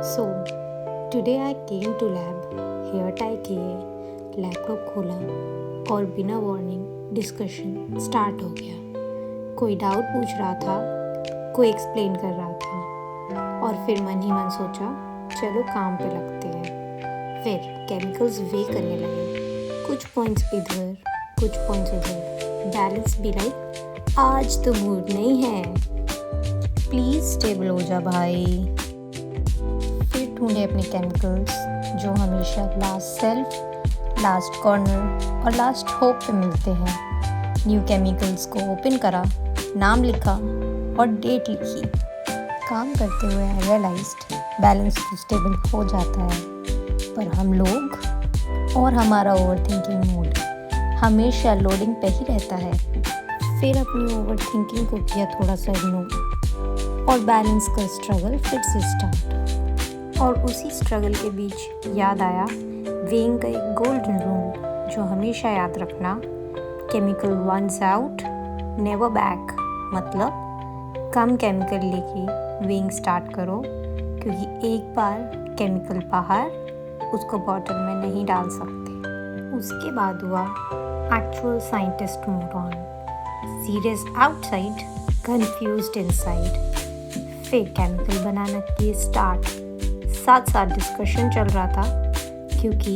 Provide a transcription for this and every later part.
So, today I came to lab, hair tie किए, laptop खोला और बिना वार्निंग डिस्कशन स्टार्ट हो गया। कोई डाउट पूछ रहा था, कोई एक्सप्लेन कर रहा था और फिर मन ही मन सोचा चलो काम पे लगते हैं। फिर केमिकल्स वे करने लगे, कुछ पॉइंट्स इधर कुछ पॉइंट्स उधर। बैलेंस भी लाइक आज तो मूड नहीं है, प्लीज़ स्टेबल हो जा भाई। फिर ढूंढे अपने केमिकल्स जो हमेशा लास्ट सेल्फ, लास्ट कॉर्नर और लास्ट होप पे मिलते हैं। न्यू केमिकल्स को ओपन करा, नाम लिखा और डेट लिखी। काम करते हुए आई रियलाइज्ड बैलेंस तो स्टेबल हो जाता है, पर हम लोग और हमारा ओवर थिंकिंग मूड हमेशा लोडिंग पे ही रहता है। फिर अपनी ओवर थिंकिंग को किया थोड़ा सा इग्नोर और बैलेंस का स्ट्रगल फिर से स्टार्ट। और उसी स्ट्रगल के बीच याद आया वेइंग का एक गोल्डन रूल जो हमेशा याद रखना, chemical once out never back. मतलब कम केमिकल लेके वेइंग स्टार्ट करो, क्योंकि एक बार केमिकल बाहर उसको बॉटल में नहीं डाल सकते। उसके बाद हुआ actual scientist mode on, serious outside, confused inside. फिर केमिकल बनाना की स्टार्ट, साथ साथ डिस्कशन चल रहा था, क्योंकि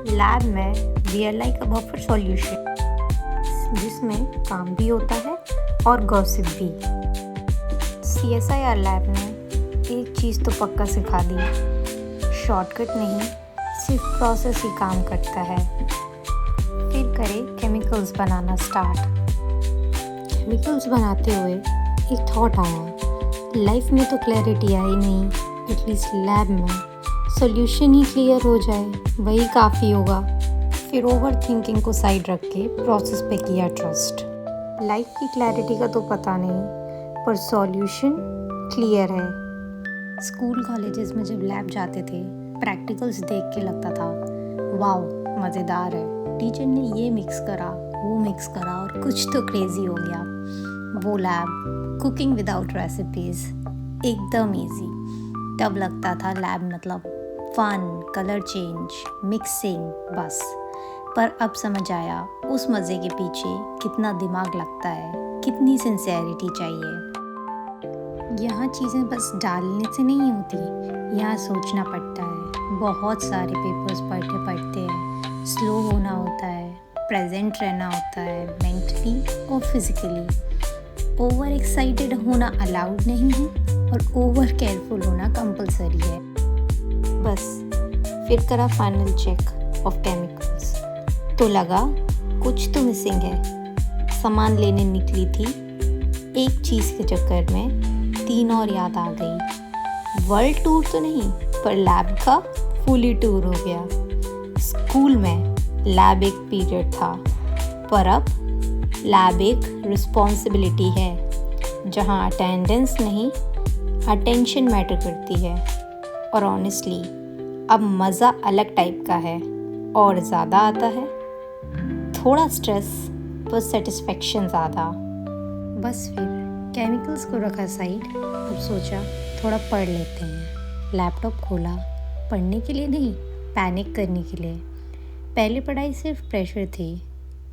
लैब में we are like a buffer solution जिसमें काम भी होता है और गॉसिप भी। CSIR लैब ने एक चीज़ तो पक्का सिखा दी, शॉर्टकट नहीं, सिर्फ प्रोसेस ही काम करता है। फिर करें केमिकल्स बनाना स्टार्ट। केमिकल्स बनाते हुए एक थॉट आया, लाइफ में तो क्लैरिटी आई नहीं, एटलीस्ट लैब में सॉल्यूशन ही क्लियर हो जाए वही काफ़ी होगा। फिर ओवर थिंकिंग को साइड रख के प्रोसेस पे किया ट्रस्ट। लाइफ की क्लैरिटी का तो पता नहीं, पर सॉल्यूशन क्लियर है। स्कूल कॉलेजेस में जब लैब जाते थे, प्रैक्टिकल्स देख के लगता था वाओ मज़ेदार है, टीचर ने ये मिक्स करा वो मिक्स करा और कुछ तो क्रेजी हो गया। वो लैब कुकिंग विदाउट रेसिपीज़ एकदम इजी, तब लगता था लैब मतलब फन, कलर चेंज, मिक्सिंग बस। पर अब समझ आया उस मज़े के पीछे कितना दिमाग लगता है, कितनी सिंसेरिटी चाहिए। यहाँ चीज़ें बस डालने से नहीं होती, यहाँ सोचना पड़ता है। बहुत सारे पेपर्स पढ़ते पढ़ते हैं, स्लो होना होता है, प्रेजेंट रहना होता है मेंटली और फिजिकली। ओवर एक्साइटेड होना अलाउड नहीं है और ओवर केयरफुल होना कंपलसरी है। बस फिर करा फाइनल चेक ऑफ केमिकल्स, तो लगा कुछ तो मिसिंग है। सामान लेने निकली थी, एक चीज़ के चक्कर में 3 और याद आ गई। वर्ल्ड टूर तो नहीं, पर लैब का फुली टूर हो गया। स्कूल में लैब एक पीरियड था, पर अब लैब एक रिस्पॉन्सिबिलिटी है, जहाँ अटेंडेंस नहीं अटेंशन मैटर करती है। और ऑनेस्टली अब मज़ा अलग टाइप का है और ज़्यादा आता है। थोड़ा स्ट्रेस पर सेटिस्फेक्शन ज़्यादा। बस फिर केमिकल्स को रखा साइड, अब सोचा थोड़ा पढ़ लेते हैं। लैपटॉप खोला, पढ़ने के लिए नहीं, पैनिक करने के लिए। पहले पढ़ाई सिर्फ प्रेशर थी,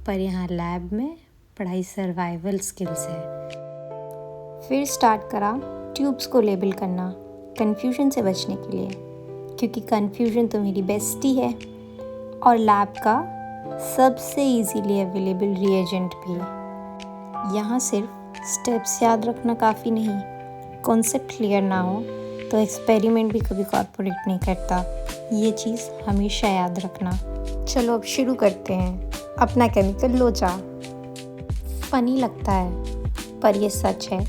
पर यहाँ लैब में पढ़ाई सर्वाइवल स्किल्स है। फिर स्टार्ट करा ट्यूब्स को लेबल करना, कन्फ्यूजन से बचने के लिए, क्योंकि कन्फ्यूजन तो मेरी बेस्टी है और लैब का सबसे इजीली अवेलेबल रिएजेंट भी। यहाँ सिर्फ स्टेप्स याद रखना काफ़ी नहीं, कॉन्सेप्ट क्लियर ना हो तो एक्सपेरिमेंट भी कभी कॉर्पोरेट नहीं करता। ये चीज़ हमेशा याद रखना। चलो अब शुरू करते हैं अपना केमिकल लोचा। फनी लगता है पर ये सच है,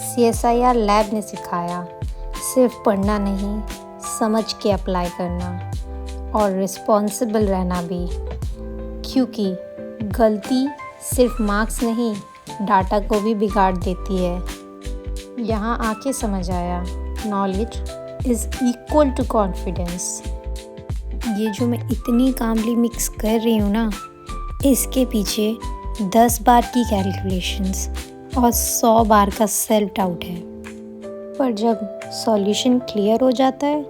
CSIR लैब ने सिखाया, सिर्फ पढ़ना नहीं, समझ के अप्लाई करना और रिस्पॉन्सिबल रहना भी, क्योंकि गलती सिर्फ मार्क्स नहीं डाटा को भी बिगाड़ देती है। यहाँ आके समझ आया knowledge is equal to confidence. ये जो मैं इतनी कामली मिक्स कर रही हूँ ना, इसके पीछे 10 बार की कैलकुलेशंस और 100 बार का सेल्फ डाउट है। पर जब सॉल्यूशन क्लियर हो जाता है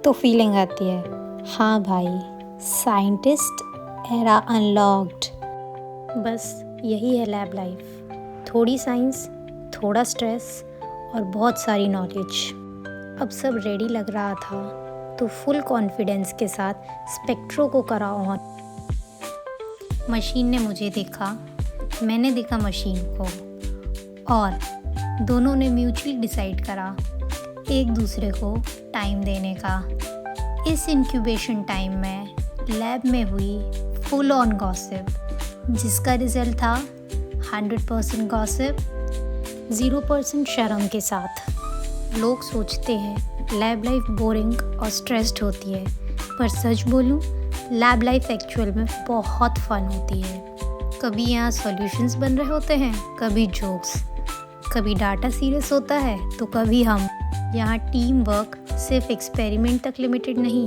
तो फीलिंग आती है, हाँ भाई, साइंटिस्ट एरा अनलॉक्ड। बस यही है लैब लाइफ, थोड़ी साइंस, थोड़ा स्ट्रेस और बहुत सारी नॉलेज। अब सब रेडी लग रहा था तो फुल कॉन्फिडेंस के साथ स्पेक्ट्रो को करा ऑन। मशीन ने मुझे देखा, मैंने देखा मशीन को, और दोनों ने म्यूचुअली डिसाइड करा एक दूसरे को टाइम देने का। इस इंक्यूबेशन टाइम में लैब में हुई फुल ऑन गॉसिप, जिसका रिजल्ट था 100% गॉसिप, 0% शर्म के साथ। लोग सोचते हैं लैब लाइफ बोरिंग और स्ट्रेस्ड होती है, पर सच बोलूं लैब लाइफ एक्चुअल में बहुत फन होती है। कभी यहाँ सॉल्यूशंस बन रहे होते हैं, कभी जोक्स, कभी डाटा सीरियस होता है तो कभी हम। यहाँ टीम वर्क सिर्फ एक्सपेरिमेंट तक लिमिटेड नहीं,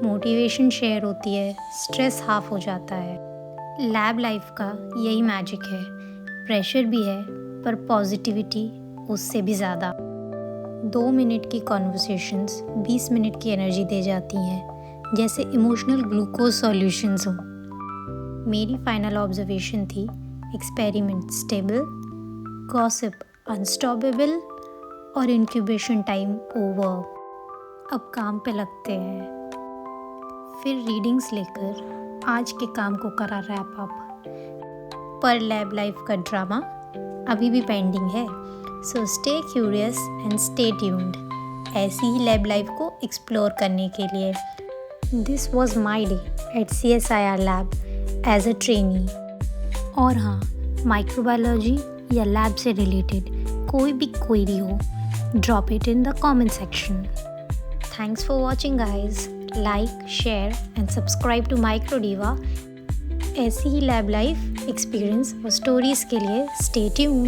मोटिवेशन शेयर होती है, स्ट्रेस हाफ हो जाता है। लैब लाइफ का यही मैजिक है, प्रेशर भी है पर पॉजिटिविटी उससे भी ज़्यादा। 2 मिनट की कॉन्वर्सेशंस 20 मिनट की एनर्जी दे जाती हैं, जैसे इमोशनल ग्लूकोज सॉल्यूशंस हो। मेरी फाइनल ऑब्जर्वेशन थी, एक्सपेरिमेंट स्टेबल, गॉसिप अनस्टॉपेबल और इंक्यूबेशन टाइम ओवर। अब काम पे लगते हैं। फिर रीडिंग्स लेकर आज के काम को करा रैप अप। पर लैब लाइफ का ड्रामा अभी भी पेंडिंग है, so stay curious and stay tuned ऐसी ही लैब लाइफ को एक्सप्लोर करने के लिए। This was my day at CSIR lab as a trainee. और हाँ, माइक्रोबायोलॉजी या लैब से रिलेटेड कोई भी क्वेरी हो, drop it in the comment section. Thanks for watching guys. Like, share and subscribe to Microdiva. ऐसी ही लैब लाइफ एक्सपीरियंस और स्टोरीज़ के लिए स्टे ट्यून्ड।